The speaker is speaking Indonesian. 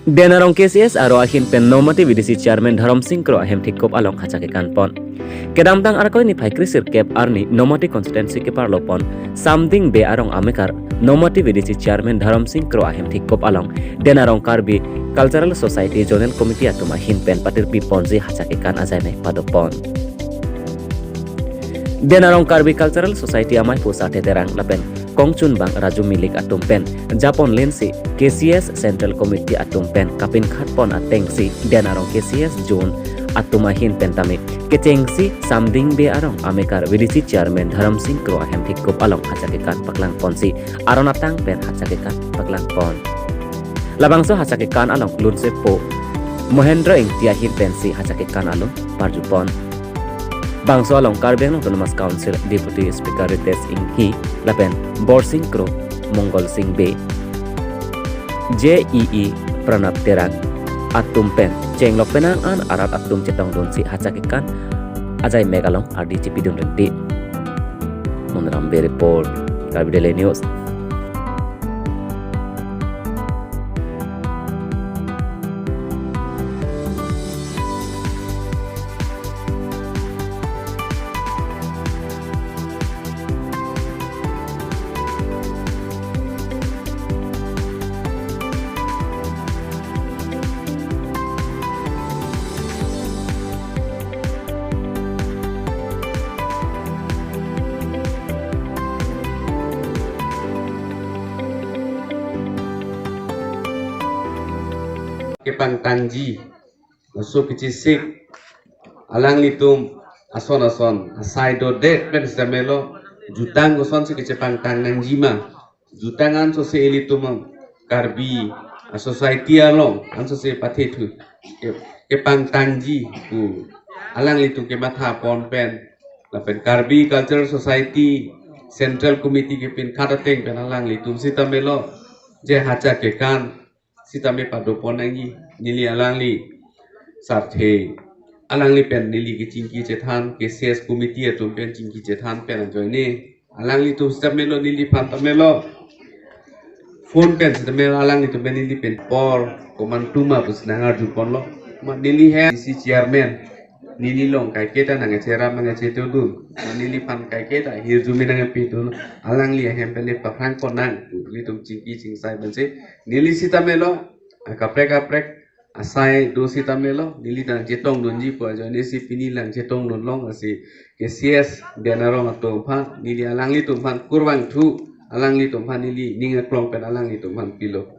Denarong KCS aro ahin pen nomati vidisi chairman Dharam Singh kro ahem thikop along hachake kanpon. Kedamtang arkoi ni phai krisir kep arni nomati constituency ke parlopon samding be arong amekar nomati vidisi chairman Dharam Singh kro ahem thikop along Denarong Karbi Cultural Society Zonal Committee atuma hin pen patir piponji hachake kan ajaine padopon. Denarong Karbi Cultural Society amai pusate terang lapen Kongchun bang Raju Milik atumpen Japon Lensi KCS Central Committee atumpen kapin khatpon atengsi Denarong KCS Zone atumahin pentami ketengsi samding be arong amekar vidisi chairman Dharam Singh kro ahem thikop along hachakekan paklang ponsi aronatang pen hachakekan paklang pon labangso hachakekan along lunsepo Mohendra ing tiahin pensi hachakekan along parjupon Bangso along Karbeng Autonomous Council Deputy Speaker Ritesh Inghi lapen Bor Singh Kro Mongol Singh Be JEE Pranab Terang Atum Pen Chenglok Penang an Arat Atum Cetong Donsi Hachakikan Ajay Megalong RD Cipidun Renti Munrambe Report Karbi Daily News. Kepang Tanji, masuk ke Cisik, alang litum, ason asai do det pen stamelo, jutang goson si kecepang Tanjima, jutangan so se litum Karbi, a society along, anso se patetu, kepang Tanji, alang litum kematha pon pen, lapen Karbi Cultural Society, Central Committee kepin katateng pen alang litum si tamelo, je hacha kekan. Sitame padopon nangi nili alangli sarthe alangli pen nili ke cingki cethan KCS committee atum pen cingki cethan pen joine alangli tu sitamelo nili pantamelo phone pen sitamelo alangli tu pen nili pen por komantuma pus nangar jupon lo ma nili he si chairman nili long kai keta nang cera mang ceto dun nili pan kai keta hirjumi nang pitu alangli hem pen pa phang konang litum cingki cingsai bense nili sitamelo kaprek asai do sitamelo nili tang jetong donji po jo nesi pini lang jetong don long asi KCS Denarong atompan nili alangli tumpan kurwang thu alangli tumpan nili ninga klong pen alangli tumpan pilo